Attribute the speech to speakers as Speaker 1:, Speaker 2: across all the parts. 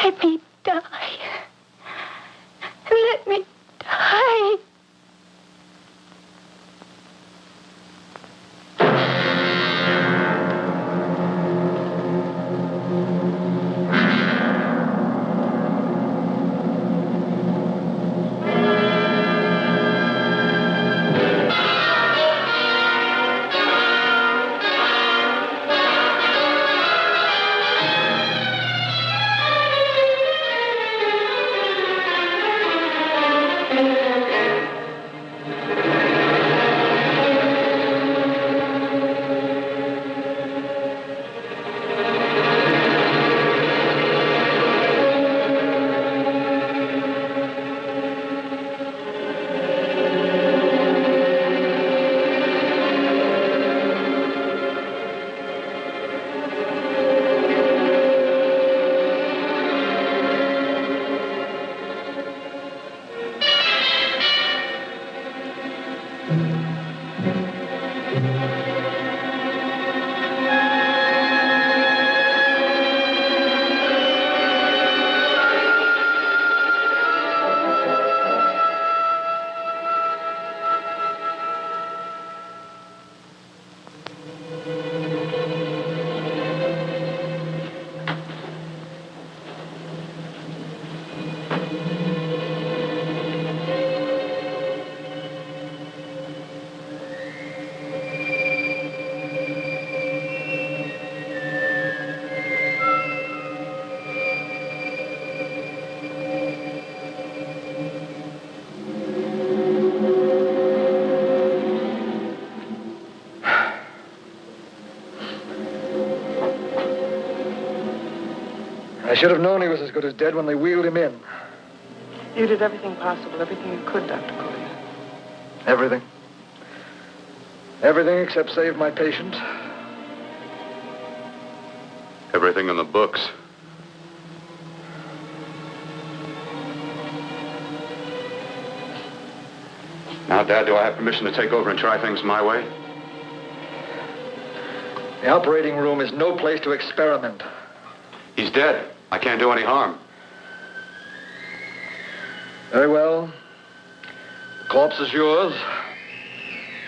Speaker 1: Let me die. Let me die.
Speaker 2: I should have known he was as good as dead when they wheeled him in.
Speaker 3: You did everything possible, everything you could, Dr. Collier.
Speaker 2: Everything. Everything except save my patient.
Speaker 4: Everything in the books. Now, Dad, do I have permission to take over and try things my way?
Speaker 2: The operating room is no place to experiment.
Speaker 4: He's dead. I can't do any harm.
Speaker 2: Very well. The corpse is yours.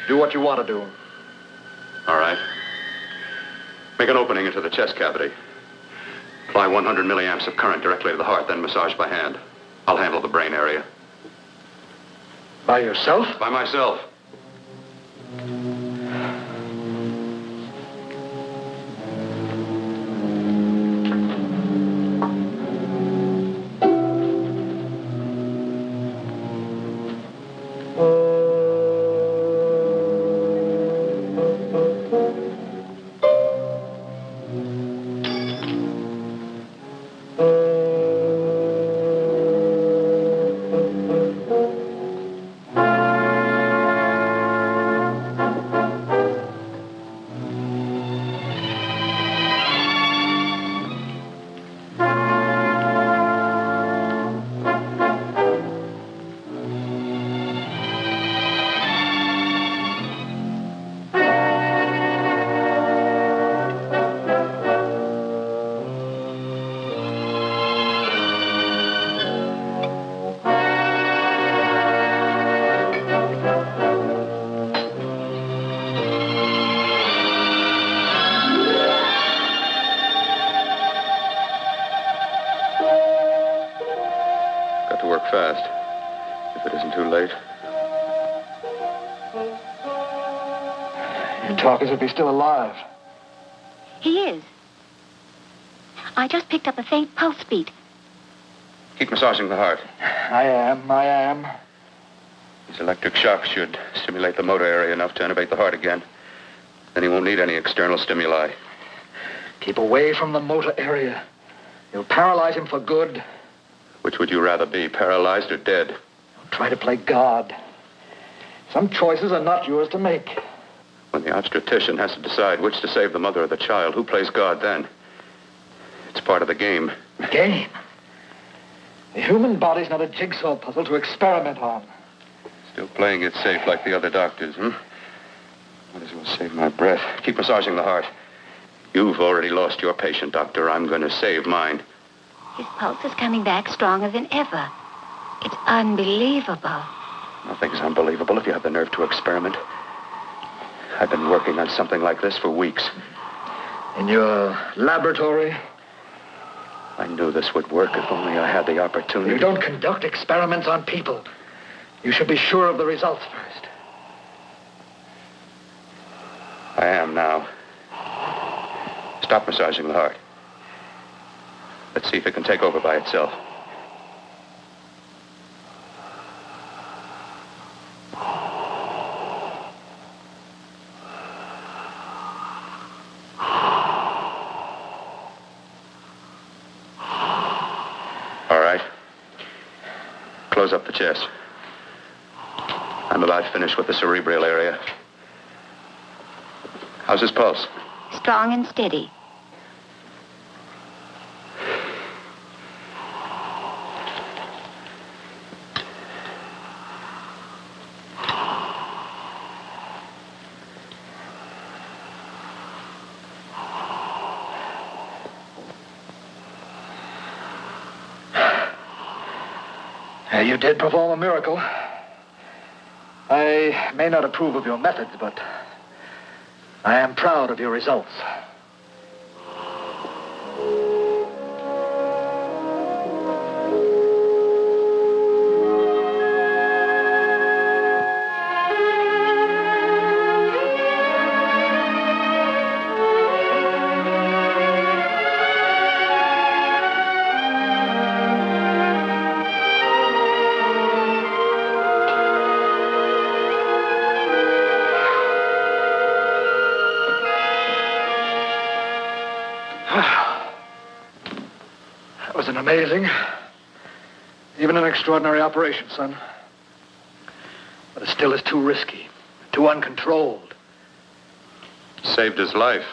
Speaker 2: Do what you want to do.
Speaker 4: All right. Make an opening into the chest cavity. Apply 100 milliamps of current directly to the heart, then massage by hand. I'll handle the brain area.
Speaker 2: By yourself?
Speaker 4: By myself. Fast, if it isn't too late.
Speaker 2: You talk as if he's still alive.
Speaker 1: He is. I just picked up a faint pulse beat.
Speaker 4: Keep massaging the heart.
Speaker 2: I am.
Speaker 4: These electric shocks should stimulate the motor area enough to innervate the heart again. Then he won't need any external stimuli.
Speaker 2: Keep away from the motor area. You'll paralyze him for good.
Speaker 4: Which would you rather be, paralyzed or dead?
Speaker 2: Don't try to play God. Some choices are not yours to make.
Speaker 4: When the obstetrician has to decide which to save the mother or the child, who plays God then? It's part of the game.
Speaker 2: Game? The human body's not a jigsaw puzzle to experiment on.
Speaker 4: Still playing it safe like the other doctors, hmm? Might as well save my breath. Keep massaging the heart. You've already lost your patient, Doctor. I'm going to save mine.
Speaker 1: His pulse is coming back stronger than ever. It's unbelievable.
Speaker 4: Nothing's unbelievable if you have the nerve to experiment. I've been working on something like this for weeks.
Speaker 2: In your laboratory?
Speaker 4: I knew this would work if only I had the opportunity.
Speaker 2: You don't conduct experiments on people. You should be sure of the results first.
Speaker 4: I am now. Stop massaging the heart. Let's see if it can take over by itself. All right. Close up the chest. I'm about finished with the cerebral area. How's his pulse?
Speaker 1: Strong and steady.
Speaker 2: You did perform a miracle. I may not approve of your methods, but I am proud of your results. That was an amazing, even an extraordinary operation, son. But it still is too risky, too uncontrolled.
Speaker 4: Saved his life.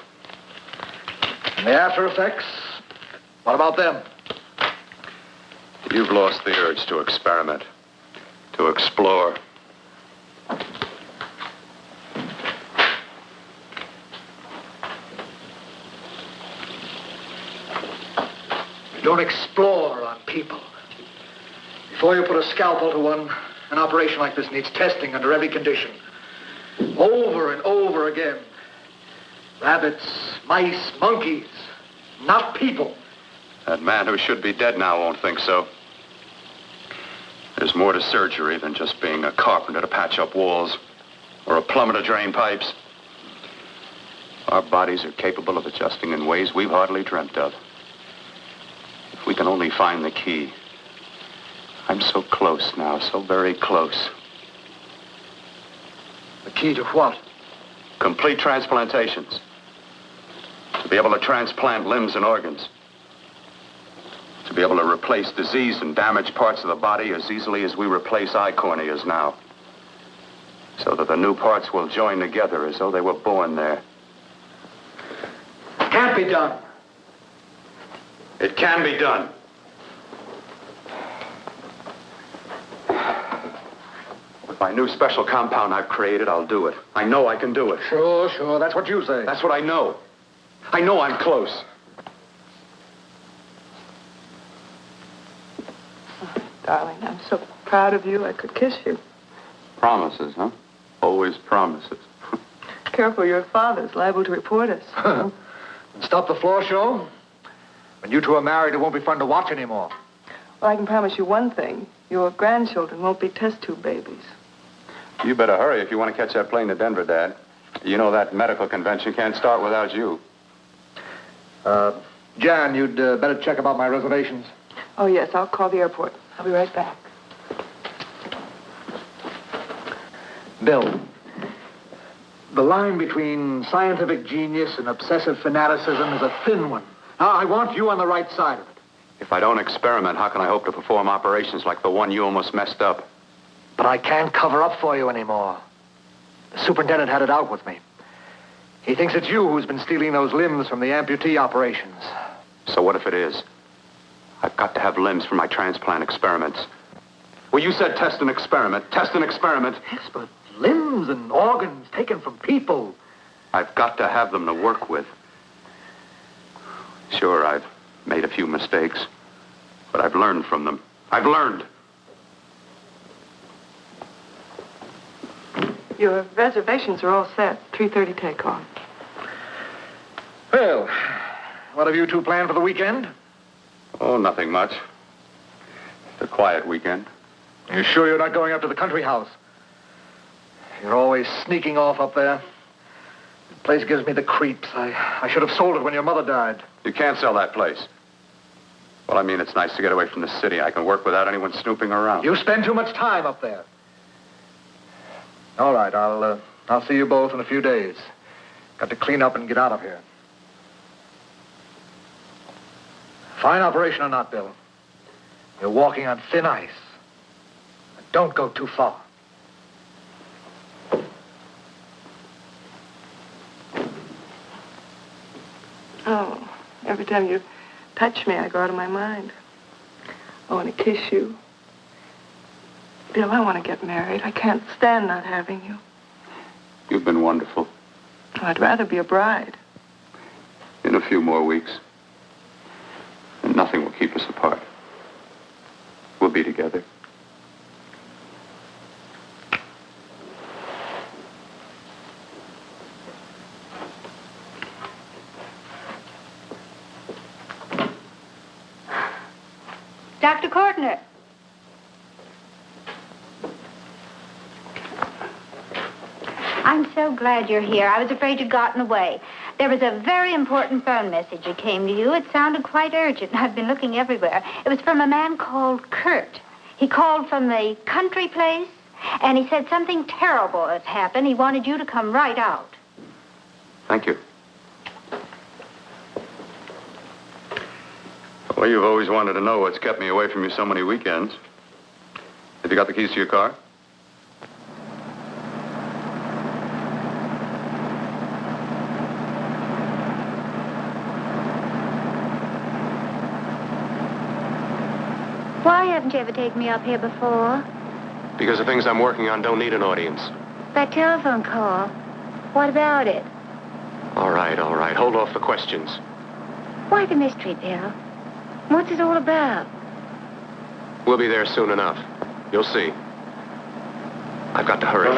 Speaker 2: And the after effects, what about them?
Speaker 4: You've lost the urge to experiment, to explore.
Speaker 2: Don't explore on people. Before you put a scalpel to one, an operation like this needs testing under every condition. Over and over again. Rabbits, mice, monkeys, not people.
Speaker 4: That man who should be dead now won't think so. There's more to surgery than just being a carpenter to patch up walls or a plumber to drain pipes. Our bodies are capable of adjusting in ways we've hardly dreamt of. If we can only find the key. I'm so close now, so very close.
Speaker 2: The key to what?
Speaker 4: Complete transplantations. To be able to transplant limbs and organs. To be able to replace diseased and damaged parts of the body as easily as we replace eye corneas now. So that the new parts will join together as though they were born there.
Speaker 2: Can't be done.
Speaker 4: It can be done. With my new special compound I've created, I'll do it. I know I can do it.
Speaker 2: Sure. That's what you say.
Speaker 4: That's what I know. I know I'm close.
Speaker 3: Darling, I'm so proud of you, I could kiss you.
Speaker 4: Promises, huh? Always promises.
Speaker 3: Careful, your father's liable to report us.
Speaker 2: Stop the floor show? When you two are married, it won't be fun to watch anymore.
Speaker 3: Well, I can promise you one thing. Your grandchildren won't be test tube babies.
Speaker 4: You better hurry if you want to catch that plane to Denver, Dad. You know that medical convention can't start without you.
Speaker 2: Jan, you'd better check about my reservations.
Speaker 3: Oh, yes, I'll call the airport. I'll be right back.
Speaker 2: Bill, the line between scientific genius and obsessive fanaticism is a thin one. Now, I want you on the right side of it.
Speaker 4: If I don't experiment, how can I hope to perform operations like the one you almost messed up?
Speaker 2: But I can't cover up for you anymore. The superintendent had it out with me. He thinks it's you who's been stealing those limbs from the amputee operations.
Speaker 4: So what if it is? I've got to have limbs for my transplant experiments. Well, you said test and experiment. Test and experiment.
Speaker 2: Yes, but limbs and organs taken from people.
Speaker 4: I've got to have them to work with. Sure, I've made a few mistakes. But I've learned from them. I've learned.
Speaker 3: Your reservations are all set. 3:30 takeoff.
Speaker 2: Well, what have you two planned for the weekend?
Speaker 4: Oh, nothing much. It's a quiet weekend.
Speaker 2: You sure you're not going up to the country house? You're always sneaking off up there. The place gives me the creeps. I should have sold it when your mother died.
Speaker 4: You can't sell that place. Well, I mean, it's nice to get away from the city. I can work without anyone snooping around.
Speaker 2: You spend too much time up there. All right, I'll see you both in a few days. Got to clean up and get out of here. Fine operation or not, Bill. You're walking on thin ice. Don't go too far.
Speaker 3: Oh, every time you touch me, I go out of my mind. I want to kiss you. Bill, I want to get married. I can't stand not having you.
Speaker 4: You've been wonderful.
Speaker 3: I'd rather be a bride.
Speaker 4: In a few more weeks. And nothing will keep us apart. We'll be together.
Speaker 1: Dr. Courtner. I'm so glad you're here. I was afraid you'd gotten away. There was a very important phone message that came to you. It sounded quite urgent. I've been looking everywhere. It was from a man called Kurt. He called from the country place, and he said something terrible had happened. He wanted you to come right out.
Speaker 4: Thank you. Well, you've always wanted to know what's kept me away from you so many weekends. Have you got the keys to your car?
Speaker 1: Why haven't you ever taken me up here before?
Speaker 4: Because the things I'm working on don't need an audience.
Speaker 1: That telephone call. What about it?
Speaker 4: All right. Hold off the questions.
Speaker 1: Why the mystery, Bill? What's it all about?
Speaker 4: We'll be there soon enough. You'll see. I've got to hurry.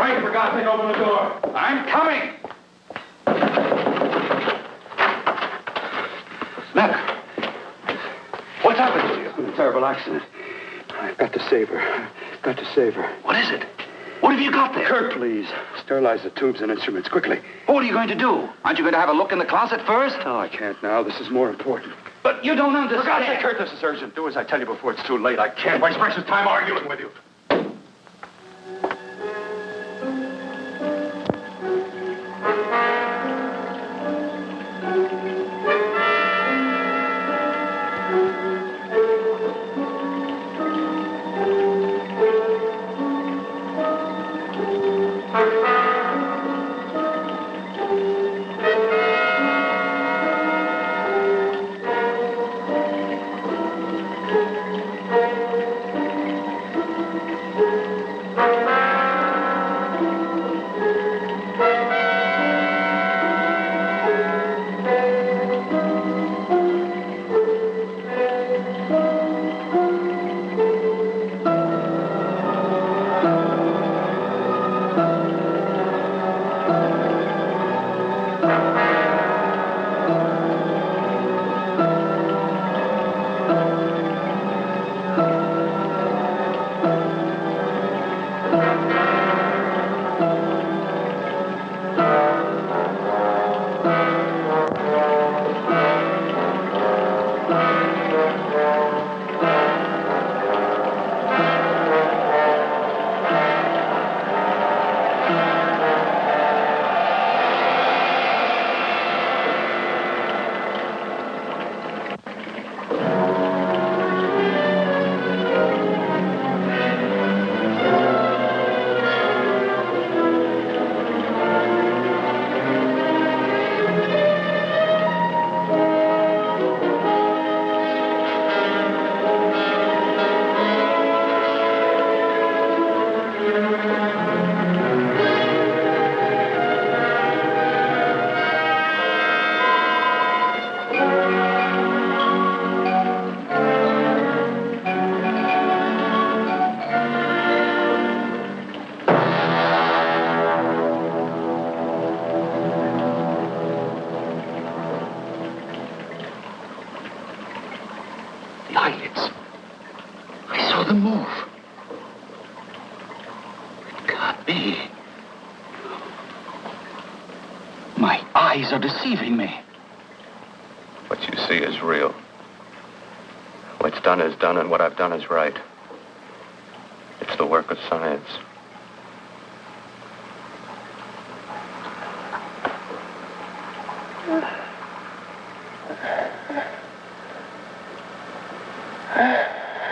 Speaker 4: right, for God's sake, open the door. I'm coming. Penna, what's happened to you?
Speaker 5: It's been a terrible accident. I've got to save her. Got to save her.
Speaker 4: What is it? What have you got there?
Speaker 5: Kirk, please. Sterilize the tubes and instruments quickly.
Speaker 4: What are you going to do? Aren't you going to have a look in the closet first?
Speaker 5: No, I can't now. This is more important.
Speaker 4: But you don't understand.
Speaker 5: For God's sake, Kurt, this is urgent. Do as I tell you before it's too late. I can't waste precious time arguing with you.
Speaker 2: Eyelids. I saw them move. It can't be. My eyes are deceiving me.
Speaker 4: What you see is real. What's done is done, and what I've done is right. It's the work of science.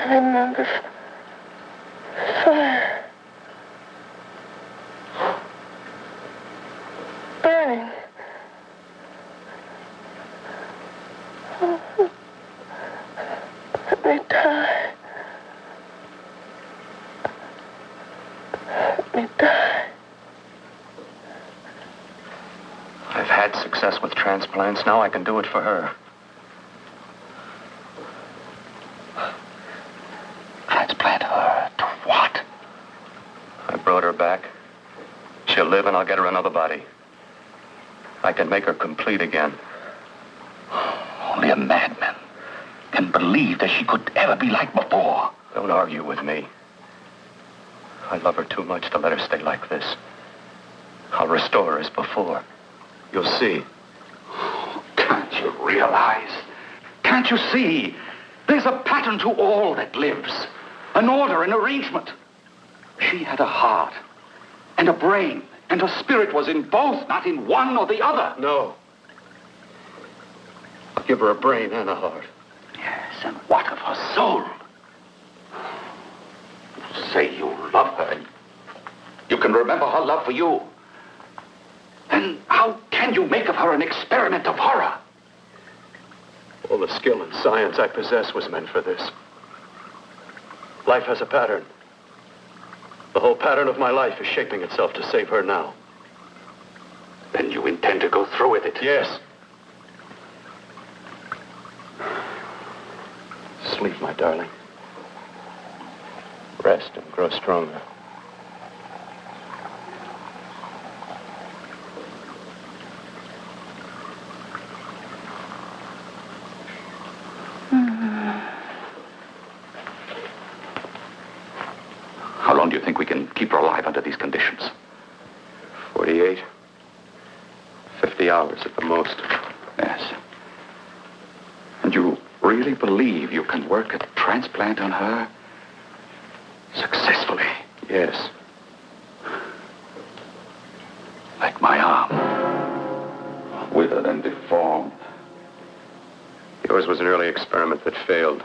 Speaker 3: I remember fire. Burning. Let me die. Let me die.
Speaker 4: I've had success with transplants. Now I can do it for her.
Speaker 2: Transplant her to what?
Speaker 4: I brought her back. She'll live, and I'll get her another body. I can make her complete again.
Speaker 2: Only a madman can believe that she could ever be like before.
Speaker 4: Don't argue with me. I love her too much to let her stay like this. I'll restore her as before. You'll see.
Speaker 2: Can't you realize? Can't you see? There's a pattern to all that lives. An order, an arrangement. She had a heart and a brain, and her spirit was in both, not in one or the other.
Speaker 4: No. I'll give her a brain and a heart.
Speaker 2: Yes, and what of her soul? You say you love her, and you can remember her love for you. Then how can you make of her an experiment of horror?
Speaker 4: All the skill and science I possess was meant for this. Life has a pattern. The whole pattern of my life is shaping itself to save her now.
Speaker 2: Then you intend to go through with it?
Speaker 4: Yes. Sleep, my darling. Rest and grow stronger.
Speaker 6: How long do you think we can keep her alive under these conditions?
Speaker 4: 48. 50 hours at the most.
Speaker 6: Yes. And you really believe you can work a transplant on her successfully?
Speaker 4: Yes.
Speaker 6: Like my arm. Withered and deformed.
Speaker 4: Yours was an early experiment that failed.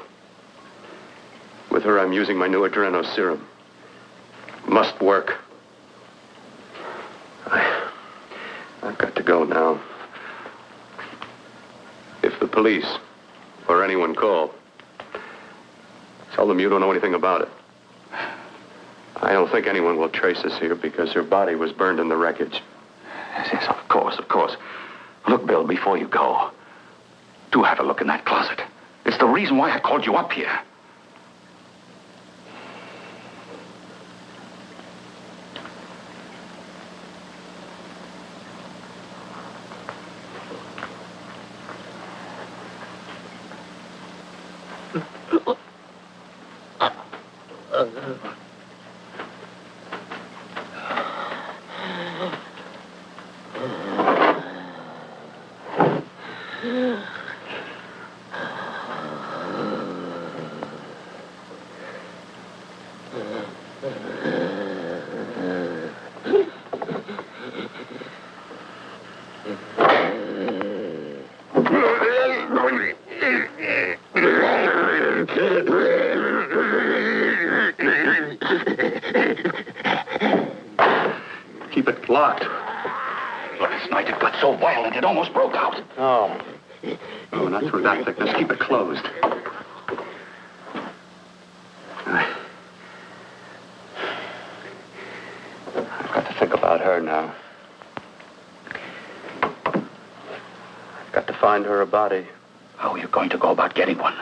Speaker 4: With her, I'm using my new adreno serum. Must work. I've got to go now. If the police or anyone call, tell them you don't know anything about it. I don't think anyone will trace us here because her body was burned in the wreckage.
Speaker 6: Yes, of course, of course. Look, Bill, before you go, do have a look in that closet. It's the reason why I called you up here.
Speaker 4: Keep it locked.
Speaker 6: Last night it got so violent it almost broke out.
Speaker 4: Oh. Oh, not through that thickness. Keep it closed. I've got to think about her now. I've got to find her a body.
Speaker 6: How are you going to go about getting one?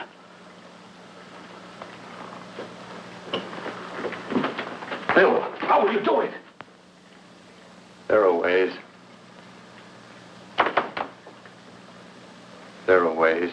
Speaker 6: Bill, how will you do it?
Speaker 4: There are ways. There are ways.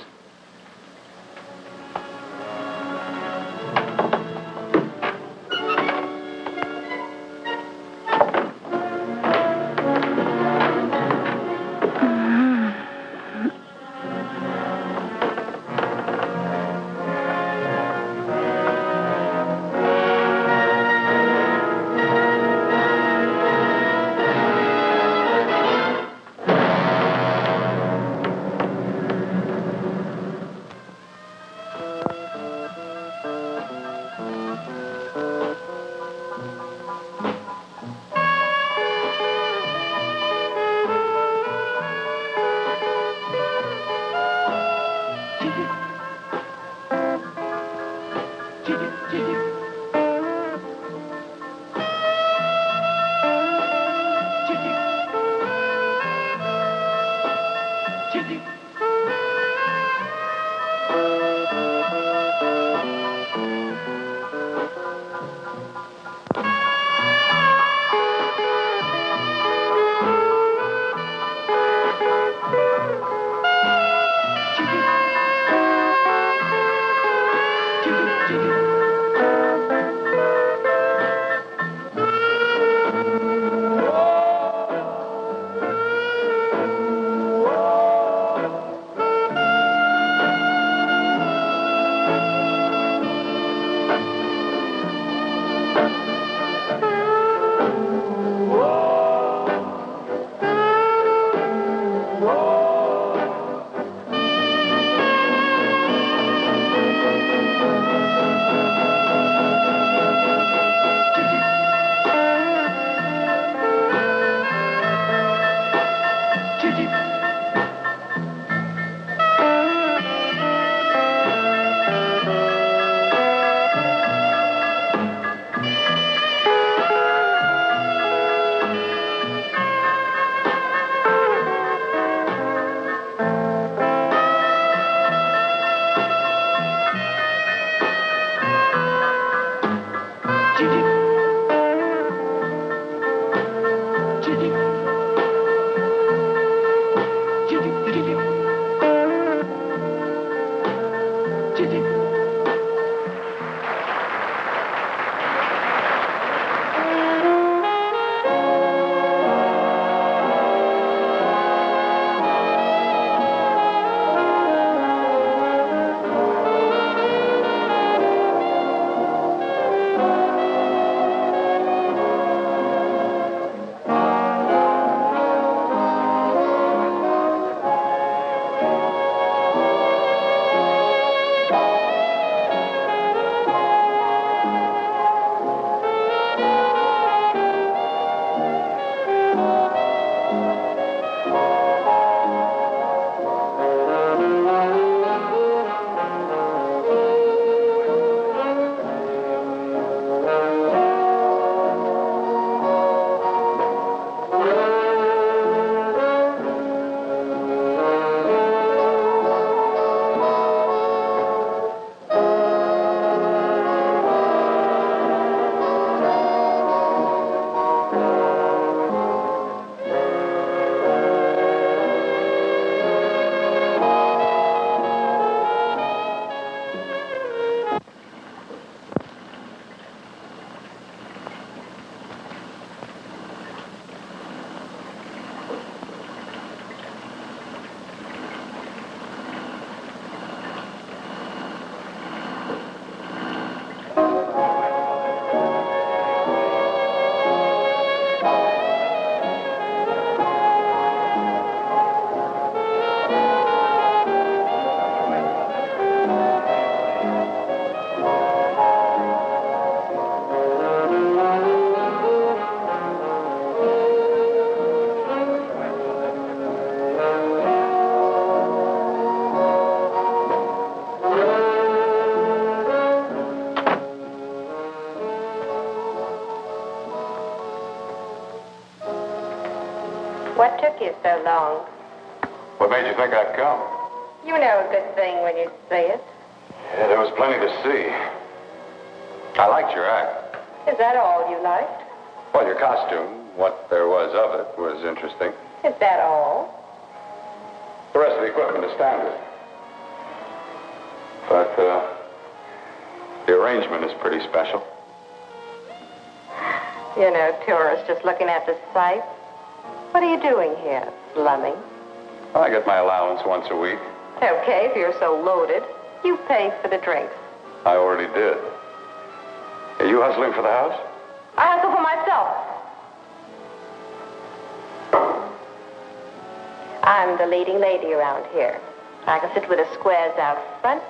Speaker 7: What took you so long?
Speaker 4: What made you think I'd come?
Speaker 7: You know a good thing when you say it.
Speaker 4: Yeah, there was plenty to see. I liked your act.
Speaker 7: Is that all you liked?
Speaker 4: Well, your costume, what there was of it, was interesting.
Speaker 7: Is that all?
Speaker 4: The rest of the equipment is standard. But, the arrangement is pretty special.
Speaker 7: You know, tourists just looking at the sights. What are you doing here? Slumming?
Speaker 4: Well, I get my allowance once a week.
Speaker 7: Okay, if you're so loaded, you pay for the drinks.
Speaker 4: I already did. Are you hustling for the house?
Speaker 7: I hustle for myself. I'm the leading lady around here. I can sit with the squares out front,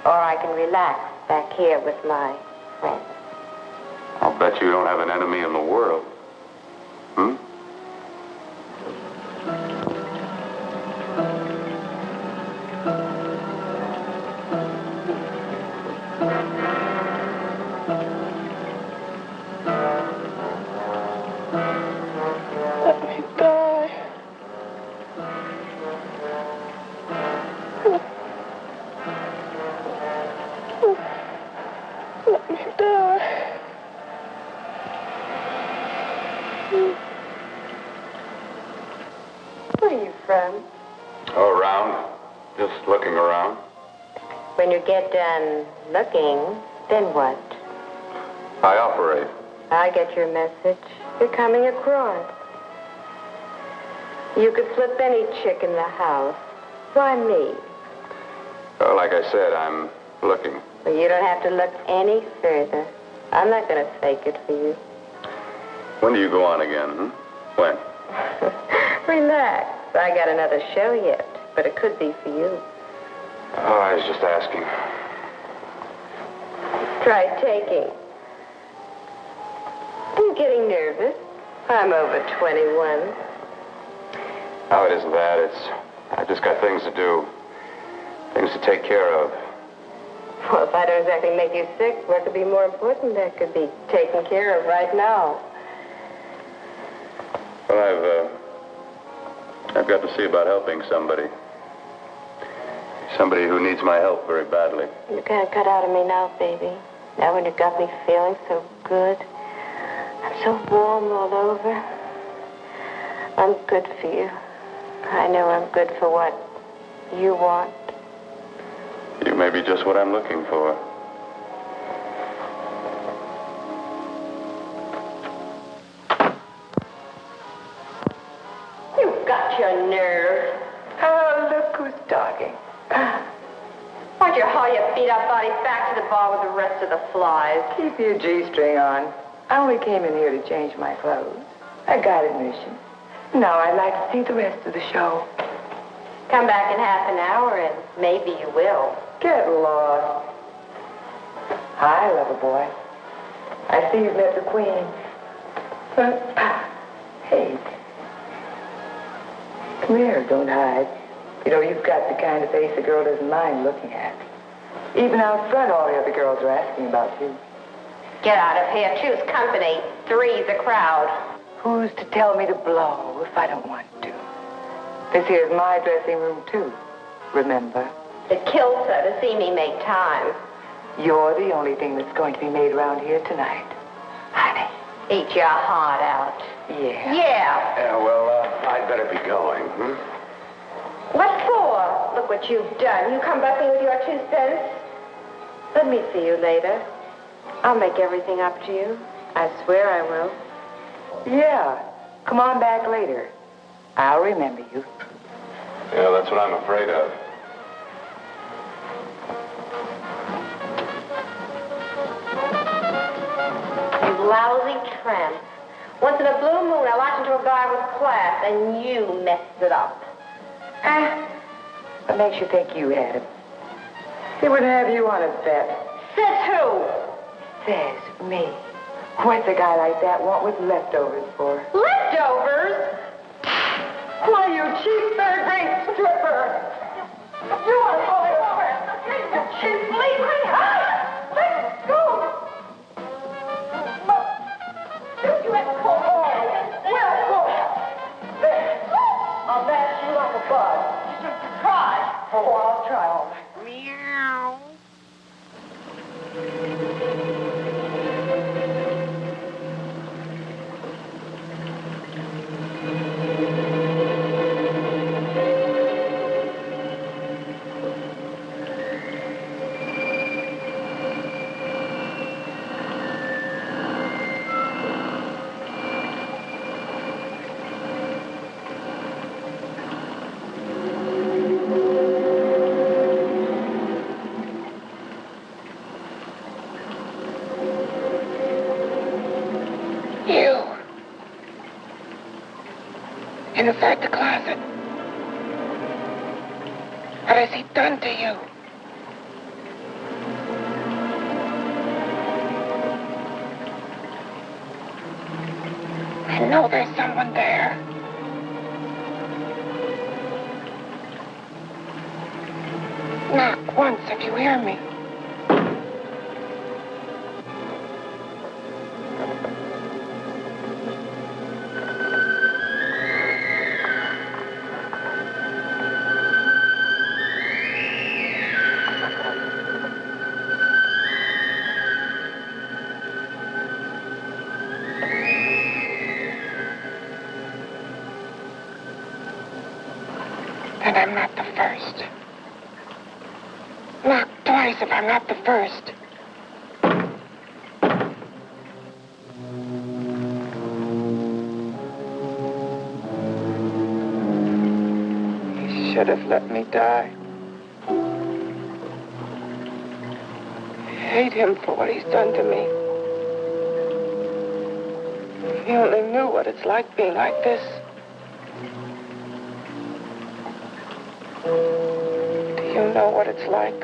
Speaker 7: or I can relax back here with my friends.
Speaker 4: I'll bet you don't have an enemy in the world. Hmm?
Speaker 3: Let me die. Let me die.
Speaker 7: Where are you from?
Speaker 4: Oh, around. Just looking around.
Speaker 7: When you get done looking, then what?
Speaker 4: I operate.
Speaker 7: I get your message. You're coming across. You could flip any chick in the house. Why me?
Speaker 4: Well, like I said, I'm looking.
Speaker 7: Well, you don't have to look any further. I'm not going to fake it for you.
Speaker 4: When do you go on again, When?
Speaker 7: Relax. I got another show yet, but it could be for you.
Speaker 4: Oh, I was just asking.
Speaker 7: Try taking. Are you getting nervous? I'm over 21.
Speaker 4: No, it isn't that. I've just got things to do. Things to take care of.
Speaker 7: Well, if I don't exactly make you sick, what could be more important that could be taken care of right now?
Speaker 4: Well, I've got to see about helping somebody. Somebody who needs my help very badly.
Speaker 7: You can't cut out of me now, baby. Now when you got me feeling so good. I'm so warm all over. I'm good for you. I know I'm good for what you want.
Speaker 4: You may be just what I'm looking for.
Speaker 7: You've got your nerve.
Speaker 3: Oh, look who's talking.
Speaker 7: Why'd you haul your beat-up body back to the bar with the rest of the flies?
Speaker 3: Keep your G-string on. I only came in here to change my clothes. I got admission. Now I'd like to see the rest of the show.
Speaker 7: Come back in half an hour and maybe you will.
Speaker 3: Get lost. Hi, lover boy. I see you've met the queen. Hey. Come here, don't hide. You know, you've got the kind of face a girl doesn't mind looking at. Even out front, all the other girls are asking about you.
Speaker 7: Get out of here. Choose company. Three's a crowd.
Speaker 3: Who's to tell me to blow if I don't want to? This here's my dressing room, too. Remember?
Speaker 7: It kills her to see me make time.
Speaker 3: You're the only thing that's going to be made around here tonight. Honey.
Speaker 7: Eat your heart out.
Speaker 3: Yeah.
Speaker 7: Yeah.
Speaker 4: Yeah, well, I'd better be going,
Speaker 7: What for? Look what you've done. You come back me with your 2 cents. Let me see you later. I'll make everything up to you. I swear I will.
Speaker 3: Yeah. Come on back later. I'll remember you.
Speaker 4: Yeah, that's what I'm afraid of.
Speaker 7: You lousy tramp. Once in a blue moon, I latched into a guy with class, and you messed it up.
Speaker 3: What makes you think you had him? He wouldn't have you on a bet.
Speaker 7: Says who?
Speaker 3: Says me. What's a guy like that want with leftovers for?
Speaker 7: Leftovers?
Speaker 3: Why, you cheap third-rate stripper! You want to pull me over? You cheap, leave me! Let go! You had to call me. Well, go. There. Inside the closet. What has he done to you? I know there's someone there. Knock once if you hear me. And I'm not the first. Knock twice if I'm not the first. He should have let me die. I hate him for what he's done to me. If he only knew what it's like being like this. You know what it's like.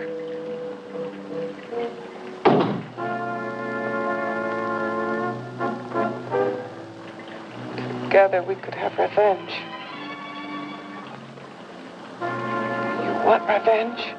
Speaker 3: Together we could have revenge. You want revenge?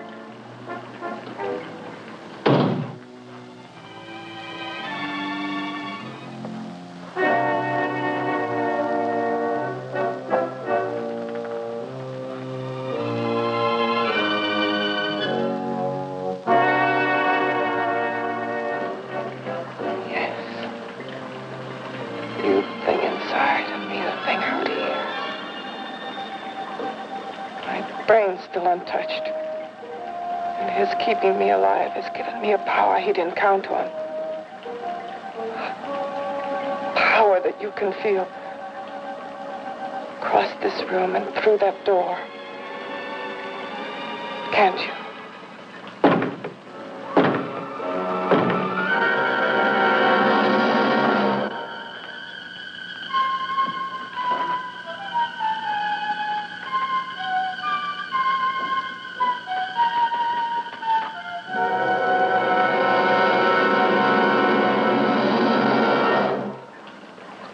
Speaker 3: Still untouched. And his keeping me alive has given me a power he didn't count on. Power that you can feel. Across this room and through that door. Can't you?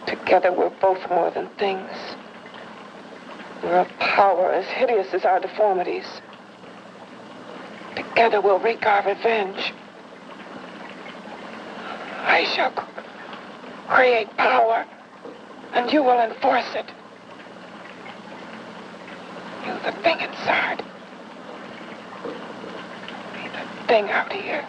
Speaker 3: Together we're both more than things. We're a power as hideous as our deformities. Together we'll wreak our revenge. I shall create power, and you will enforce it. You, the thing inside. Me, the thing out here.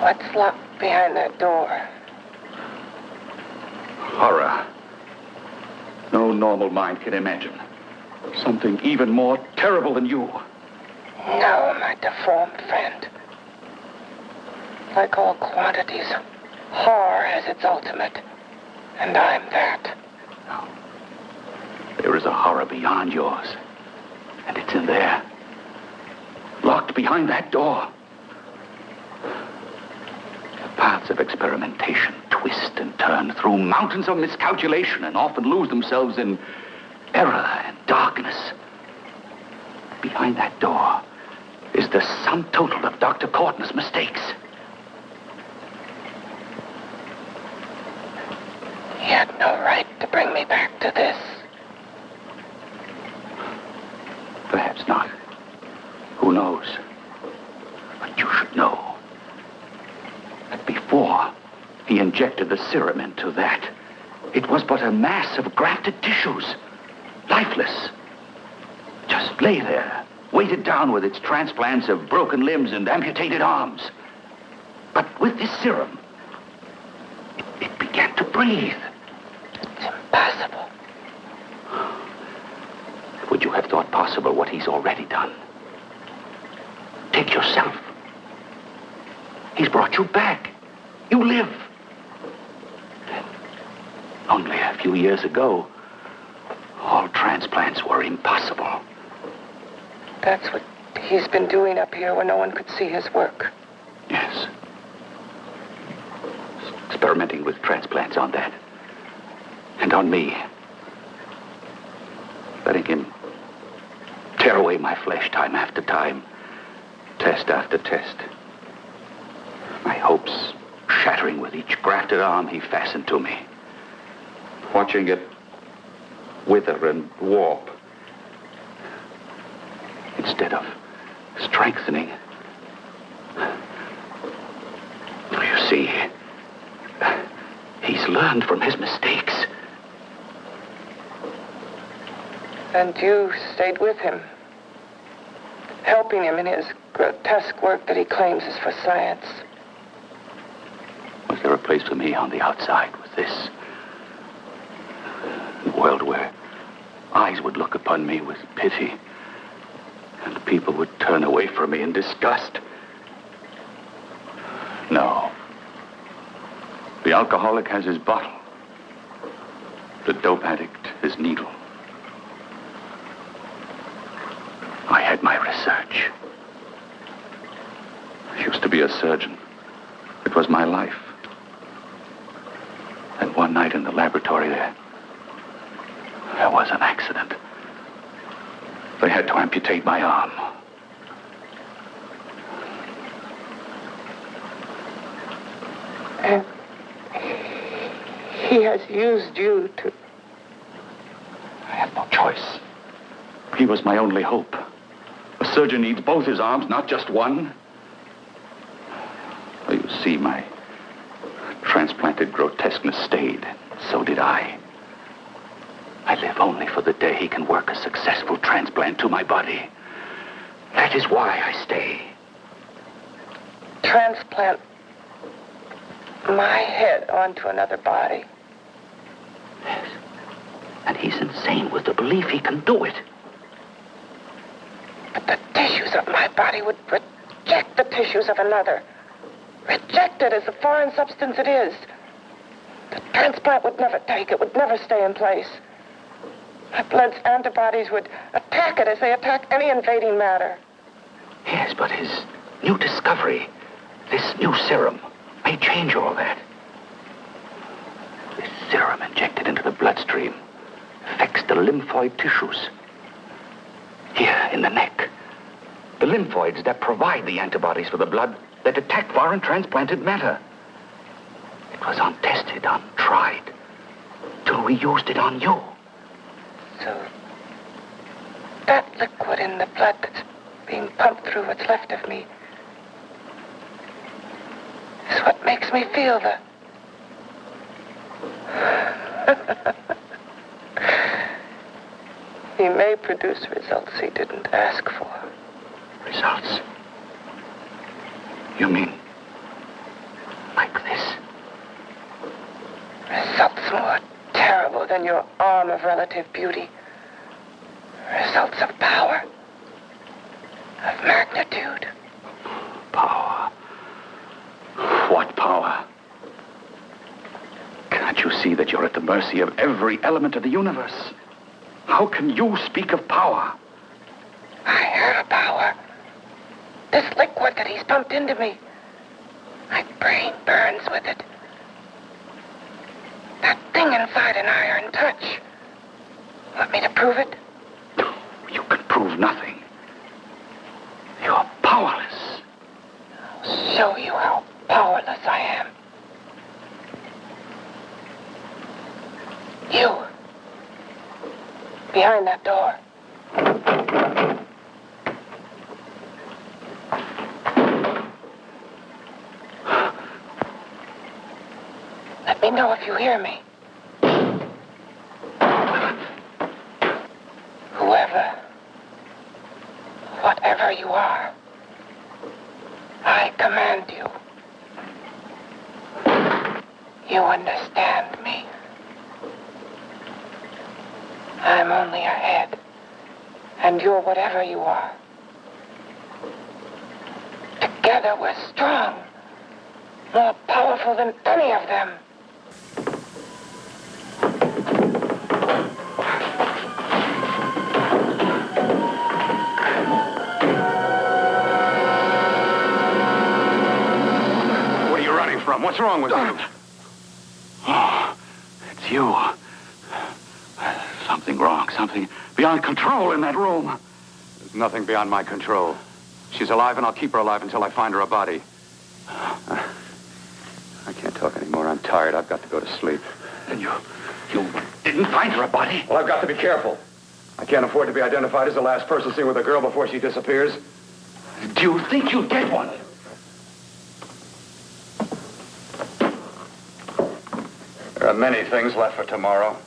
Speaker 3: What's locked behind that door?
Speaker 6: Horror. No normal mind can imagine. Something even more terrible than you.
Speaker 3: No, my deformed friend. Like all quantities, horror has its ultimate. And I'm that.
Speaker 6: No. There is a horror beyond yours. And it's in there. Locked behind that door. The paths of experimentation twist and turn through mountains of miscalculation and often lose themselves in error and darkness. Behind that door is the sum total of Dr. Carlton's mistakes.
Speaker 3: He had no right to bring me back to this.
Speaker 6: Perhaps not. Who knows? But you should know that before he injected the serum into that, it was but a mass of grafted tissues, lifeless. Just lay there, weighted down with its transplants of broken limbs and amputated arms. But with this serum, it began to breathe.
Speaker 3: It's impossible.
Speaker 6: Would you have thought possible what he's already done? Take yourself. He's brought you back. You live. Only a few years ago, all transplants were impossible.
Speaker 3: That's what he's been doing up here where no one could see his work.
Speaker 6: Yes. Experimenting with transplants on that. And on me. Letting him tear away my flesh time after time. Test after test. My hopes shattering with each grafted arm he fastened to me. Watching it wither and warp. Instead of strengthening. You see, he's learned from his mistakes.
Speaker 3: And you stayed with him, helping him in his grotesque work that he claims is for science.
Speaker 6: Was there a place for me on the outside with this? A world where eyes would look upon me with pity and people would turn away from me in disgust? No. The alcoholic has his bottle. The dope addict his needle. I had my research. I used to be a surgeon. It was my life. And one night in the laboratory there was an accident. They had to amputate my arm.
Speaker 3: And he has used you to...
Speaker 6: I had no choice. He was my only hope. A surgeon needs both his arms, not just one. Well, you see, my transplanted grotesqueness stayed. So did I. I live only for the day he can work a successful transplant to my body. That is why I stay.
Speaker 3: Transplant my head onto another body.
Speaker 6: Yes. And he's insane with the belief he can do it.
Speaker 3: But the tissues of my body would reject the tissues of another. Reject it as the foreign substance it is. The transplant would never take it, would never stay in place. My blood's antibodies would attack it as they attack any invading matter.
Speaker 6: Yes, but his new discovery, this new serum, may change all that. This serum injected into the bloodstream affects the lymphoid tissues. Here in the neck, the lymphoids that provide the antibodies for the blood that attack foreign transplanted matter. It was untested, untried, till we used it on you.
Speaker 3: So that liquid in the blood that's being pumped through what's left of me is what makes me feel the... He may produce results he didn't ask for.
Speaker 6: Results? You mean like this?
Speaker 3: Results more terrible than your arm of relative beauty. Results of power. Of magnitude.
Speaker 6: Power. What power? Can't you see that you're at the mercy of every element of the universe? How can you speak of power?
Speaker 3: I have power. This liquid that he's pumped into me. My brain burns with it. That thing inside an iron touch. Want me to prove it?
Speaker 6: You can prove nothing. You're powerless.
Speaker 3: I'll show you how powerless I am. You. Behind that door. Let me know if you hear me. Whoever, whatever you are, I command you. You understand me. I'm only a head, and you're whatever you are. Together we're strong, more powerful than any of them.
Speaker 4: What are you running from? What's wrong with you?
Speaker 6: Oh, it's you. Something wrong, something beyond control in that room.
Speaker 4: There's nothing beyond my control. She's alive, and I'll keep her alive until I find her a body. I can't talk anymore. I'm tired. I've got to go to sleep.
Speaker 6: And you didn't find her a body?
Speaker 4: Well, I've got to be careful. I can't afford to be identified as the last person seen with a girl before she disappears.
Speaker 6: Do you think you'll get one?
Speaker 4: There are many things left for tomorrow.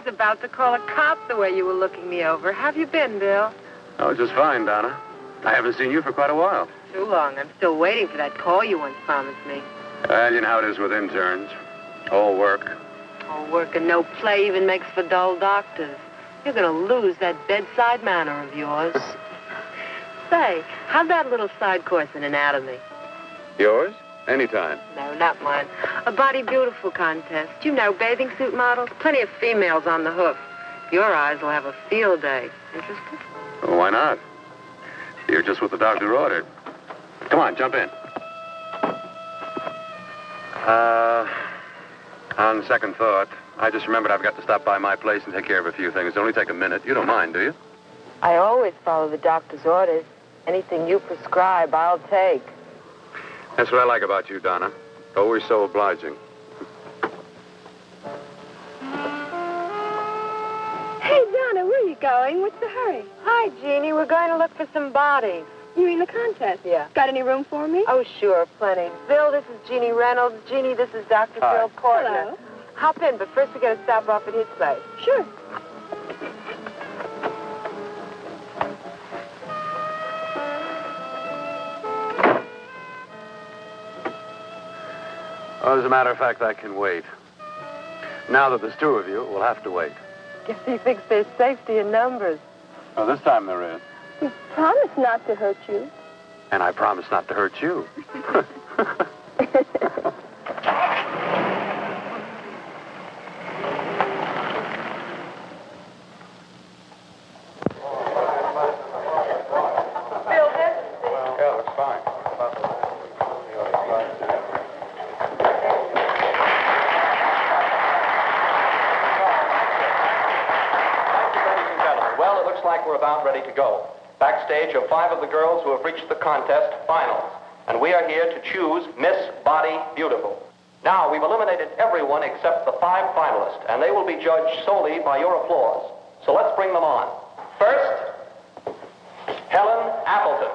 Speaker 8: About to call a cop the way you were looking me over. How have you been, Bill?
Speaker 4: Oh, just fine, Donna. I haven't seen you for quite a while.
Speaker 8: Too long. I'm still waiting for that call you once promised me.
Speaker 4: Well, you know how it is with interns. All work.
Speaker 8: All work and no play even makes for dull doctors. You're going to lose that bedside manner of yours. Say, how'd that little side course in anatomy?
Speaker 4: Yours? Anytime.
Speaker 8: No, not mine. A body beautiful contest. You know, bathing suit models. Plenty of females on the hoof. Your eyes will have a field day. Interested?
Speaker 4: Well, why not? You're just what the doctor ordered. Come on, jump in. On second thought, I just remembered I've got to stop by my place and take care of a few things. It'll only take a minute. You don't mind, do you?
Speaker 8: I always follow the doctor's orders. Anything you prescribe, I'll take.
Speaker 4: That's what I like about you, Donna. Always so obliging.
Speaker 9: Hey, Donna, where are you going? What's the hurry?
Speaker 8: Hi, Jeannie. We're going to look for some bodies.
Speaker 9: You mean the contest?
Speaker 8: Yeah.
Speaker 9: Got any room for me?
Speaker 8: Oh, sure, plenty. Bill, this is Jeannie Reynolds. Jeannie, this is Dr.
Speaker 4: Hi.
Speaker 8: Phil Portner.
Speaker 9: Hello.
Speaker 8: Hop in, but first we got to stop off at his place.
Speaker 9: Sure.
Speaker 4: Well, as a matter of fact, I can wait. Now that there's two of you, we'll have to wait.
Speaker 8: Guess he thinks there's safety in numbers.
Speaker 5: Well, this time there is.
Speaker 9: You promised not to hurt you.
Speaker 5: And I promise not to hurt you. Yeah, looks fine.
Speaker 10: Ladies and gentlemen, well, it looks like we're about ready to go. Backstage are 5 of the girls who have reached the contest finals, and we are here to choose Miss Body Beautiful. Now, we've eliminated everyone except the 5 finalists, and they will be judged solely by your applause. So let's bring them on. First, Helen Appleton.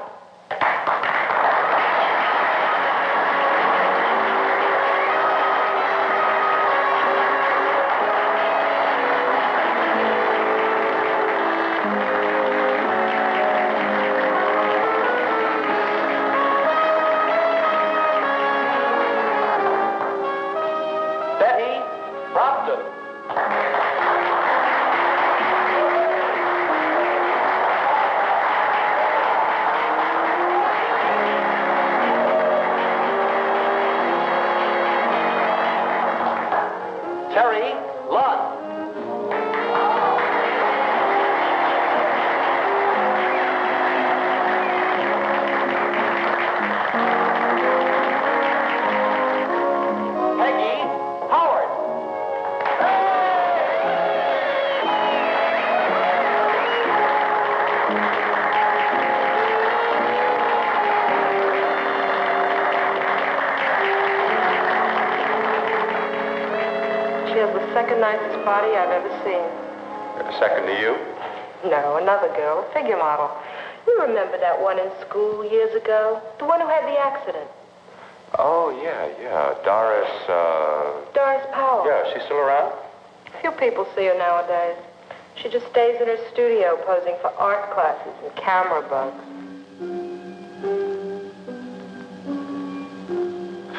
Speaker 10: Betty Brompton. Terry Lund. Peggy Howard.
Speaker 3: She has the second nicest body I've ever seen.
Speaker 10: Second to you.
Speaker 3: No, another girl, a figure model. You remember that one in school years ago? The one who had the accident.
Speaker 10: Oh, yeah. Doris,
Speaker 3: Doris Powell.
Speaker 10: Yeah, she's still around?
Speaker 3: Few people see her nowadays. She just stays in her studio posing for art classes and camera bugs.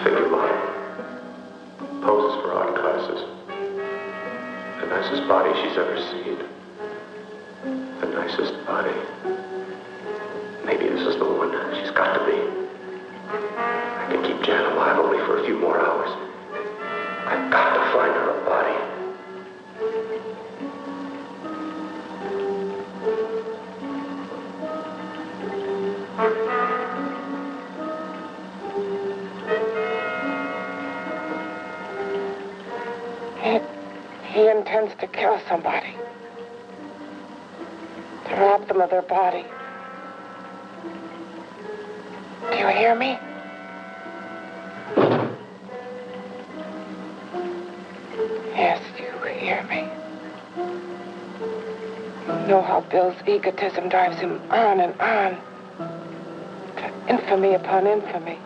Speaker 4: Figure model. Poses for art classes. The nicest body she's ever seen. The nicest body. Maybe this is the one she's got to be. I can keep Jan alive only for a few more hours. I've got to find her a body.
Speaker 3: He intends to kill somebody. To rob them of their body. Do you hear me? Yes, you hear me. You know how Bill's egotism drives him on and on. To infamy upon infamy.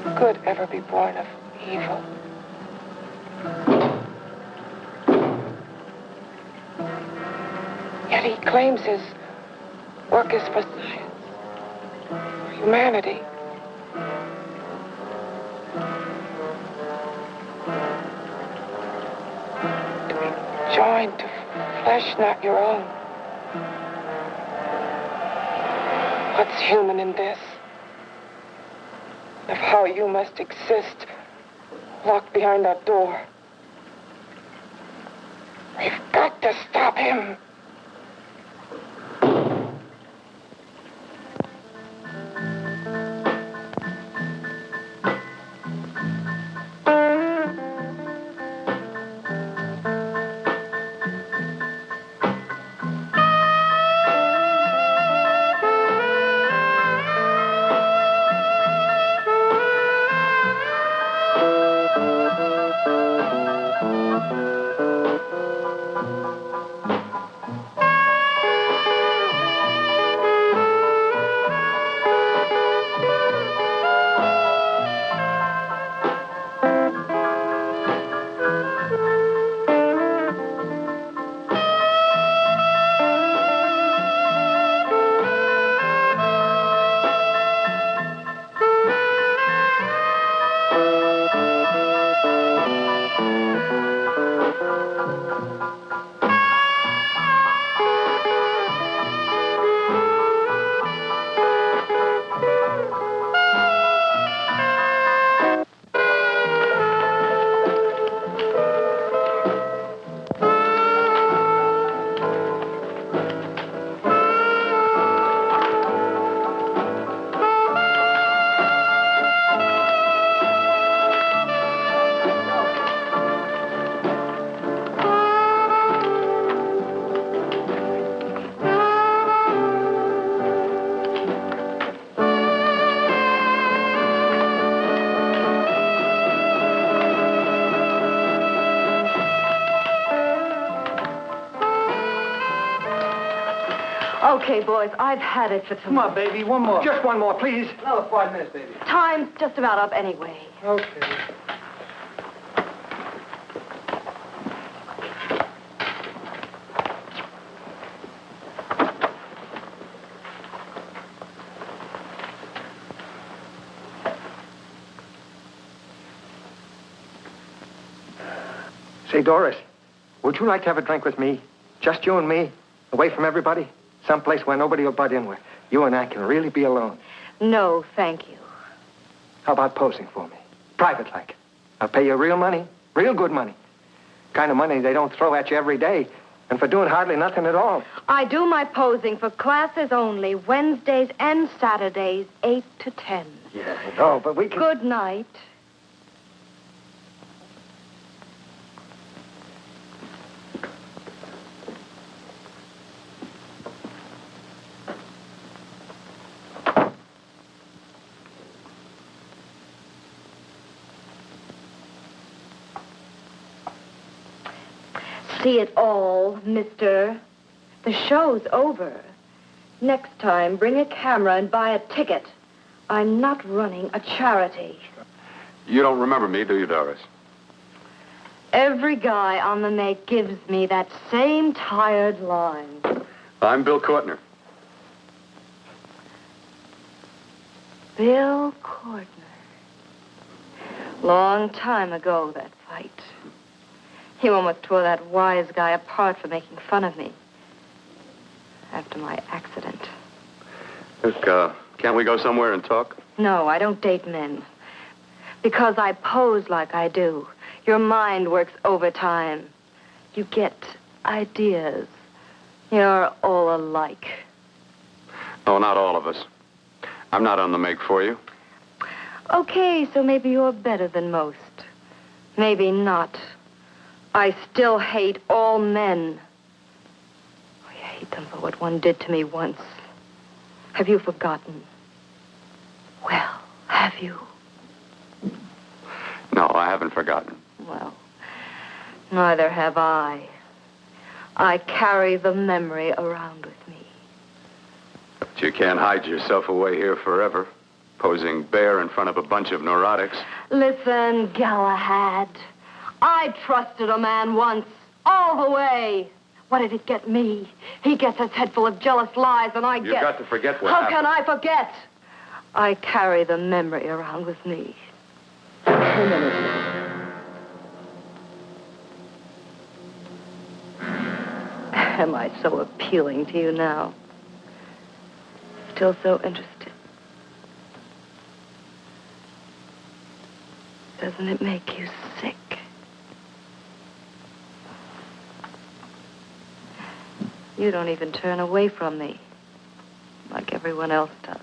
Speaker 3: Can good ever be born of evil? Yet he claims his work is for science, for humanity. To be joined to flesh not your own. What's human in this? Of how you must exist locked behind that door. We've got to stop him.
Speaker 8: Okay, boys, I've had it for tonight.
Speaker 11: Come on, baby, one more.
Speaker 2: Just one more, please.
Speaker 11: Another 5 minutes, baby.
Speaker 8: Time's just about up anyway.
Speaker 2: Okay. Say, Doris, would you like to have a drink with me? Just you and me, away from everybody? Someplace where nobody will butt in, where you and I can really be alone.
Speaker 8: No, thank you.
Speaker 2: How about posing for me? Private like. I'll pay you real money, real good money. Kind of money they don't throw at you every day, and for doing hardly nothing at all.
Speaker 8: I do my posing for classes only, Wednesdays and Saturdays, 8 to 10.
Speaker 2: Yeah, I know, but we can...
Speaker 8: Good night. See it all, mister. The show's over. Next time, bring a camera and buy a ticket. I'm not running a charity.
Speaker 4: You don't remember me, do you, Doris?
Speaker 8: Every guy on the make gives me that same tired line.
Speaker 4: I'm Bill Courtner.
Speaker 8: Bill Courtner. Long time ago, that fight. You almost tore that wise guy apart for making fun of me. After my accident.
Speaker 4: Look, can't we go somewhere and talk?
Speaker 8: No, I don't date men. Because I pose like I do. Your mind works overtime. You get ideas. You're all alike.
Speaker 4: Oh, not all of us. I'm not on the make for you.
Speaker 8: Okay, so maybe you're better than most. Maybe not. I still hate all men. I hate them for what one did to me once. Have you forgotten? Well, have you?
Speaker 4: No, I haven't forgotten.
Speaker 8: Well, neither have I. I carry the memory around with me.
Speaker 4: But you can't hide yourself away here forever, posing bare in front of a bunch of neurotics.
Speaker 8: Listen, Galahad. I trusted a man once, all the way. What did it get me? He gets his head full of jealous lies, and I get...
Speaker 4: You've got to forget what
Speaker 8: How
Speaker 4: happened.
Speaker 8: can I forget? I carry the memory around with me. Am I so appealing to you now? Still so interested? Doesn't it make you sick? You don't even turn away from me, like everyone else does.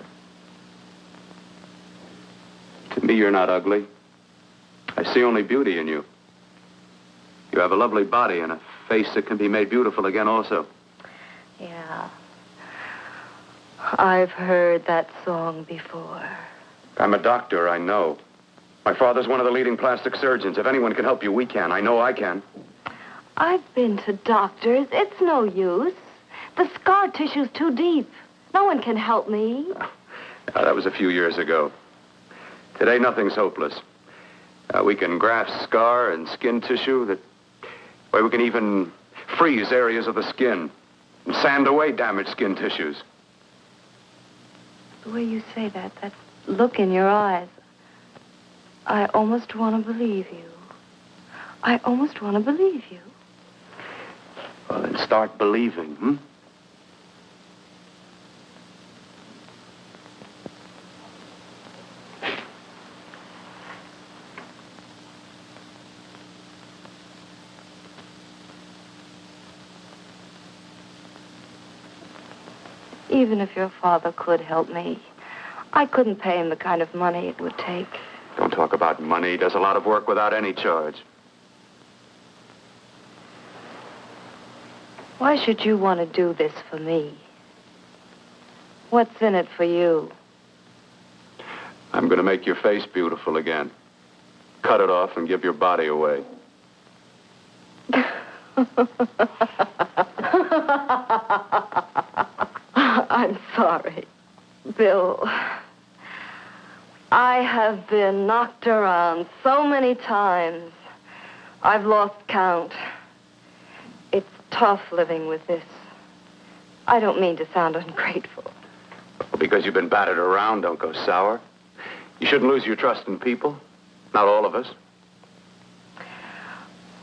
Speaker 4: To me, you're not ugly. I see only beauty in you. You have a lovely body and a face that can be made beautiful again also.
Speaker 8: Yeah. I've heard that song before.
Speaker 4: I'm a doctor, I know. My father's one of the leading plastic surgeons. If anyone can help you, we can. I know I can.
Speaker 8: I've been to doctors. It's no use. The scar tissue's too deep. No one can help me.
Speaker 4: That was a few years ago. Today, nothing's hopeless. We can graft scar and skin tissue that... Well, we can even freeze areas of the skin and sand away damaged skin tissues.
Speaker 8: The way you say that look in your eyes, I almost want to believe you. I almost want to believe you.
Speaker 4: Well, then start believing, hmm?
Speaker 8: Even if your father could help me, I couldn't pay him the kind of money it would take.
Speaker 4: Don't talk about money. He does a lot of work without any charge.
Speaker 8: Why should you want to do this for me? What's in it for you?
Speaker 4: I'm going to make your face beautiful again. Cut it off and give your body away.
Speaker 8: I'm sorry. Bill, I have been knocked around so many times. I've lost count. It's tough living with this. I don't mean to sound ungrateful.
Speaker 4: Well, because you've been battered around, don't go sour. You shouldn't lose your trust in people. Not all of us.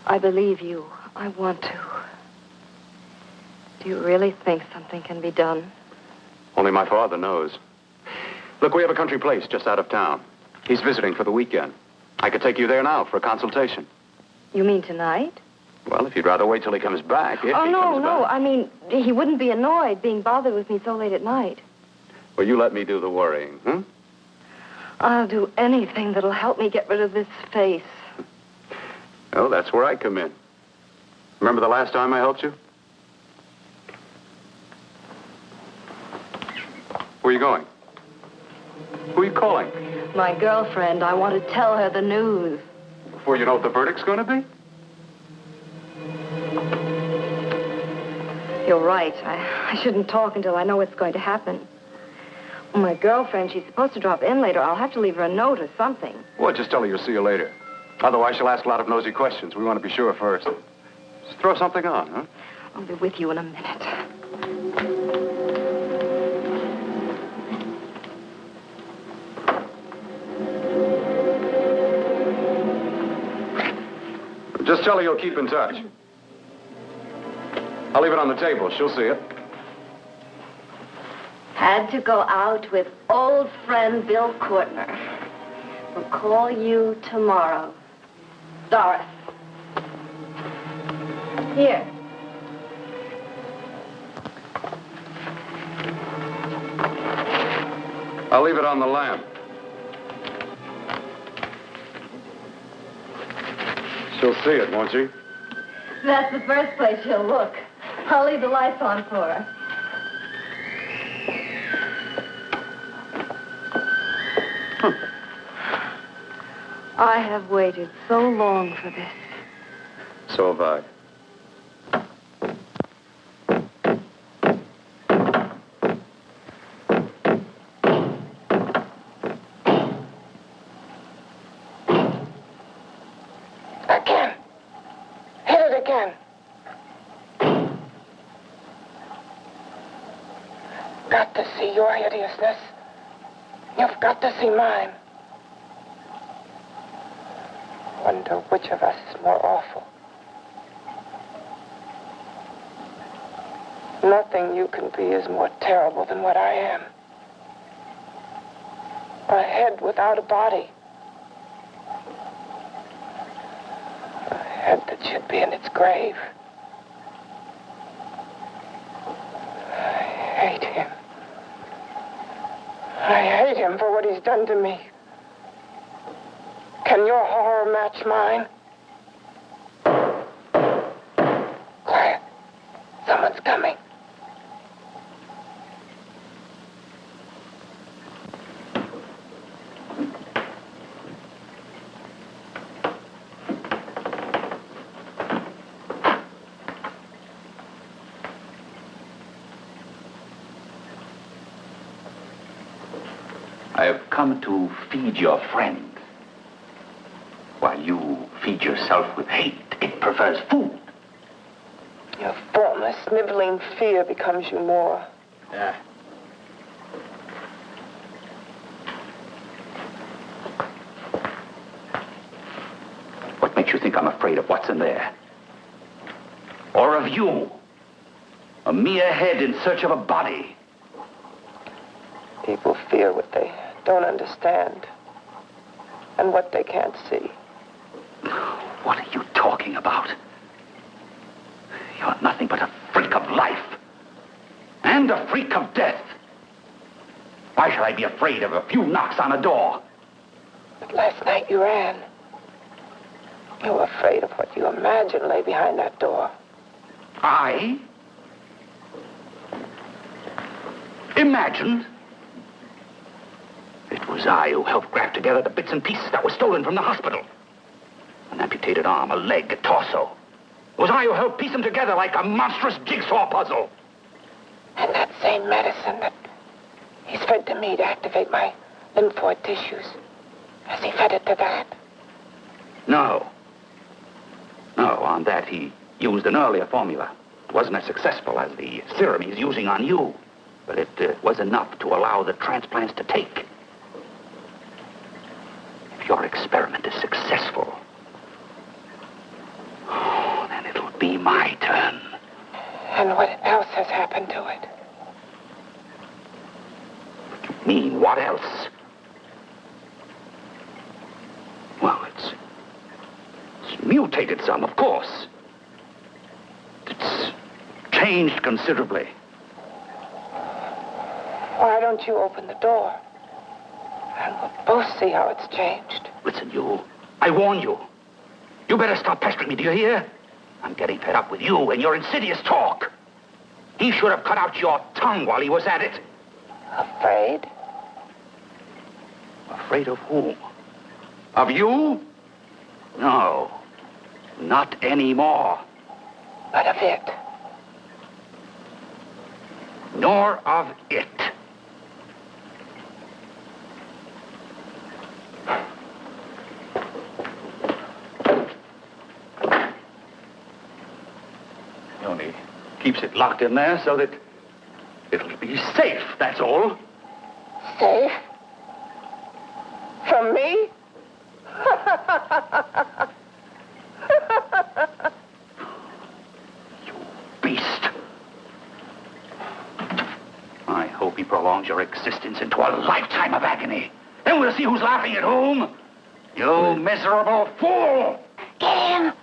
Speaker 8: I believe you. I want to. Do you really think something can be done?
Speaker 4: Only my father knows. Look, we have a country place just out of town. He's visiting for the weekend. I could take you there now for a consultation.
Speaker 8: You mean tonight?
Speaker 4: Well, if you'd rather wait till he comes back. If he comes
Speaker 8: no.
Speaker 4: back.
Speaker 8: I mean, he wouldn't be annoyed being bothered with me so late at night.
Speaker 4: Well, you let me do the worrying, huh?
Speaker 8: I'll do anything that'll help me get rid of this face.
Speaker 4: Oh, that's where I come in. Remember the last time I helped you? Where are you going? Who are you calling?
Speaker 8: My girlfriend. I want to tell her the news.
Speaker 4: Before you know what the verdict's going to be?
Speaker 8: You're right. I shouldn't talk until I know what's going to happen. Well, my girlfriend, she's supposed to drop in later. I'll have to leave her a note or something.
Speaker 4: Well, just tell her you'll see you later. Otherwise, she'll ask a lot of nosy questions. We want to be sure first. Just throw something on, huh?
Speaker 8: I'll be with you in a minute.
Speaker 4: Just tell her you'll keep in touch. I'll leave it on the table. She'll see it.
Speaker 8: Had to go out with old friend Bill Courtner. We'll call you tomorrow. Doris. Here.
Speaker 4: I'll leave it on the lamp. She'll see it, won't she?
Speaker 8: That's the first place she'll look. I'll leave the lights on for her. I have waited so long for this.
Speaker 4: So have I.
Speaker 3: Again. Hit it again. Got to see your hideousness. You've got to see mine. Wonder which of us is more awful. Nothing you can be is more terrible than what I am. A head without a body. A head that should be in its grave. I hate him. I hate him for what he's done to me. Can your horror match mine? Quiet. Someone's coming.
Speaker 6: I have come to feed your friend. While you feed yourself with hate, it prefers food.
Speaker 3: Your formless, sniveling fear becomes you more.
Speaker 6: Yeah. What makes you think I'm afraid of what's in there? Or of you? A mere head in search of a body.
Speaker 3: People fear what they don't understand and what they can't see.
Speaker 6: What are you talking about? You're nothing but a freak of life. And a freak of death. Why should I be afraid of a few knocks on a door?
Speaker 3: But last night you ran. You were afraid of what you imagined lay behind that door.
Speaker 6: I? Imagined? It was I who helped grab together the bits and pieces that were stolen from the hospital. An amputated arm, a leg, a torso. It was I who helped piece them together like a monstrous jigsaw puzzle.
Speaker 3: And that same medicine that he's fed to me to activate my lymphoid tissues. Has he fed it to that?
Speaker 6: No. No, on that he used an earlier formula. It wasn't as successful as the serum he's using on you, but it was enough to allow the transplants to take. If your experiment is successful, then it'll be my turn.
Speaker 3: And what else has happened to it?
Speaker 6: What do you mean, what else? Well, it's mutated some, of course. It's changed considerably.
Speaker 3: Why don't you open the door? And we'll both see how it's changed.
Speaker 6: Listen, you. I warn you. You better stop pestering me, do you hear? I'm getting fed up with you and your insidious talk. He should have cut out your tongue while he was at it.
Speaker 3: Afraid?
Speaker 6: Afraid of whom? Of you? No. Not anymore.
Speaker 3: But of it.
Speaker 6: Nor of it. He only keeps it locked in there so that it'll be safe, that's all.
Speaker 3: Safe? From me?
Speaker 6: You beast. I hope he prolongs your existence into a lifetime of agony. Then we'll see who's laughing at whom. You miserable fool!
Speaker 1: Get him!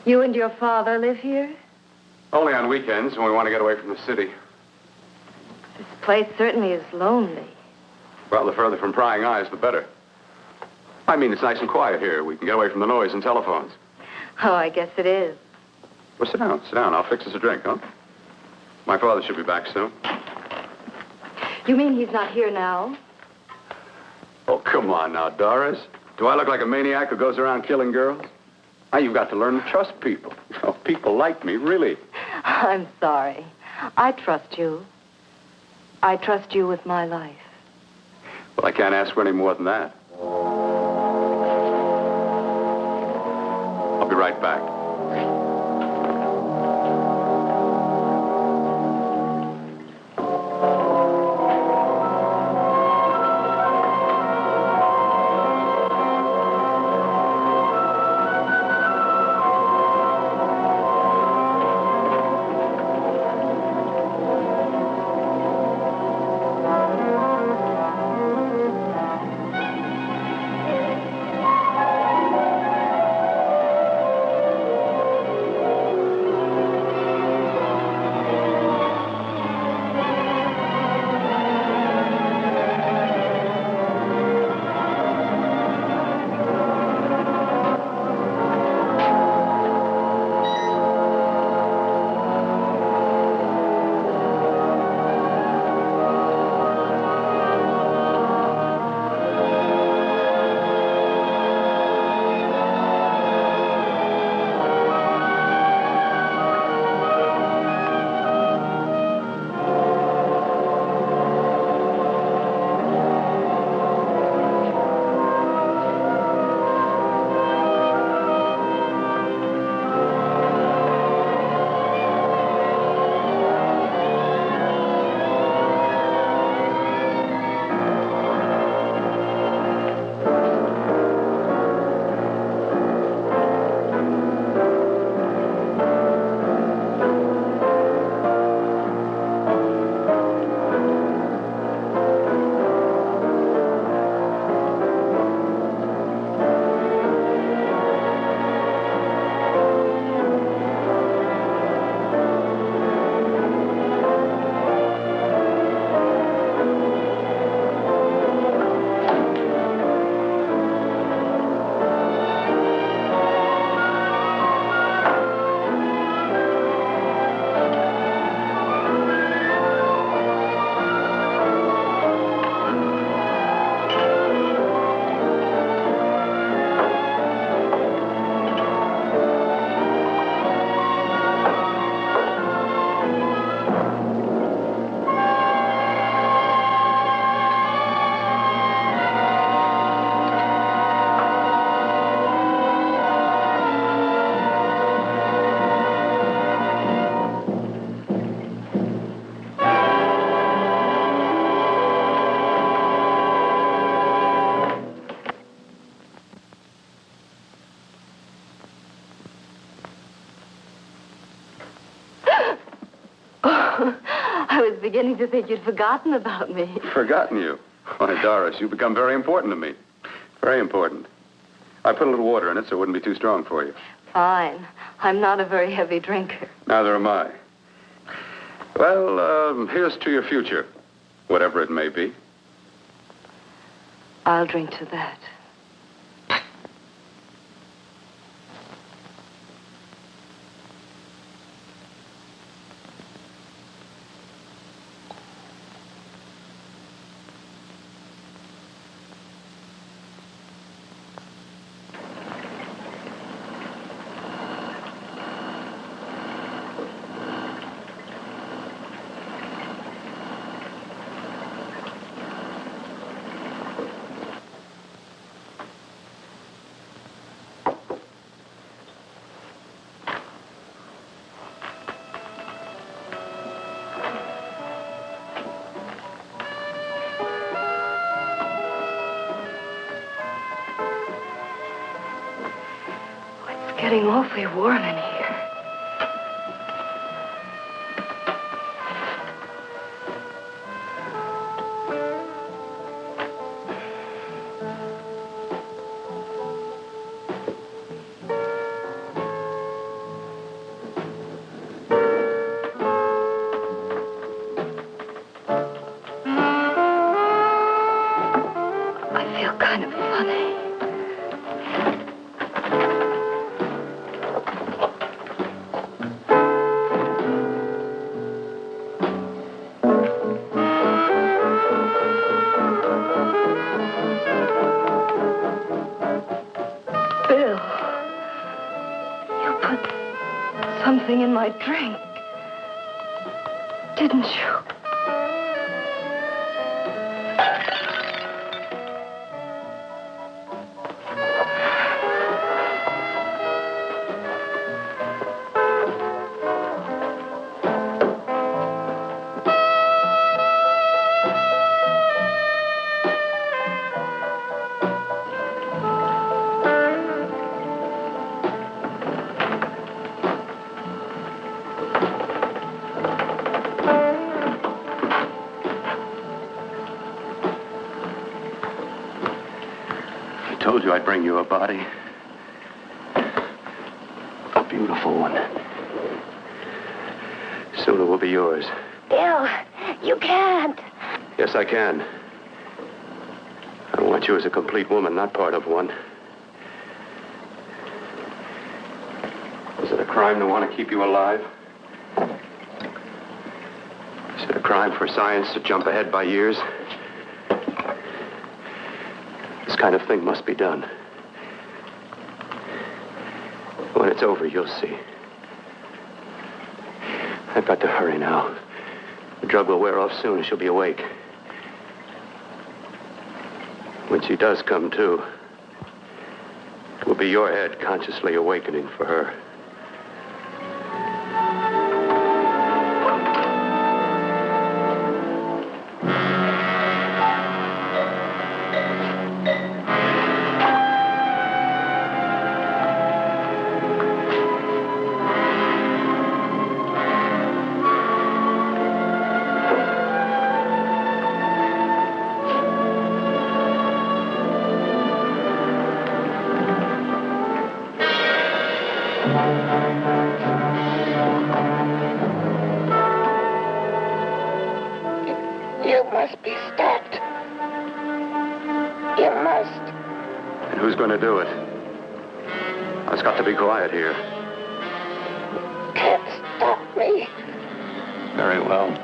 Speaker 8: You and your father live here?
Speaker 4: Only on weekends when we want to get away from the city.
Speaker 8: This place certainly is lonely.
Speaker 4: Well, the further from prying eyes, the better. I mean, it's nice and quiet here. We can get away from the noise and telephones.
Speaker 8: Oh, I guess it is.
Speaker 4: Well, sit down. Sit down. I'll fix us a drink, huh? My father should be back soon.
Speaker 8: You mean he's not here now?
Speaker 4: Oh, come on now, Doris. Do I look like a maniac who goes around killing girls? Now, you've got to learn to trust people. Oh, people like me, really.
Speaker 8: I'm sorry. I trust you. I trust you with my life.
Speaker 4: Well, I can't ask for any more than that. I'll be right back.
Speaker 8: I was beginning to think you'd forgotten about me.
Speaker 4: Forgotten you? Why, Doris, you've become very important to me. Very important. I put a little water in it so it wouldn't be too strong for you.
Speaker 8: Fine. I'm not a very heavy drinker.
Speaker 4: Neither am I. Well, here's to your future, whatever it may be.
Speaker 8: I'll drink to that. Getting awfully warm in here. something in my drink. Didn't you?
Speaker 4: I told you I'd bring you a body. A beautiful one. Soon it will be yours.
Speaker 7: Bill, you can't.
Speaker 4: Yes, I can. I want you as a complete woman, not part of one. Is it a crime to want to keep you alive? Is it a crime for science to jump ahead by years? This kind of thing must be done. When it's over, you'll see. I've got to hurry now. The drug will wear off soon and she'll be awake. When she does come to, it will be your head consciously awakening for her.
Speaker 3: You must be stopped. You must.
Speaker 4: And who's going to do it? It's got to be quiet here.
Speaker 3: Can't stop me.
Speaker 4: Very well.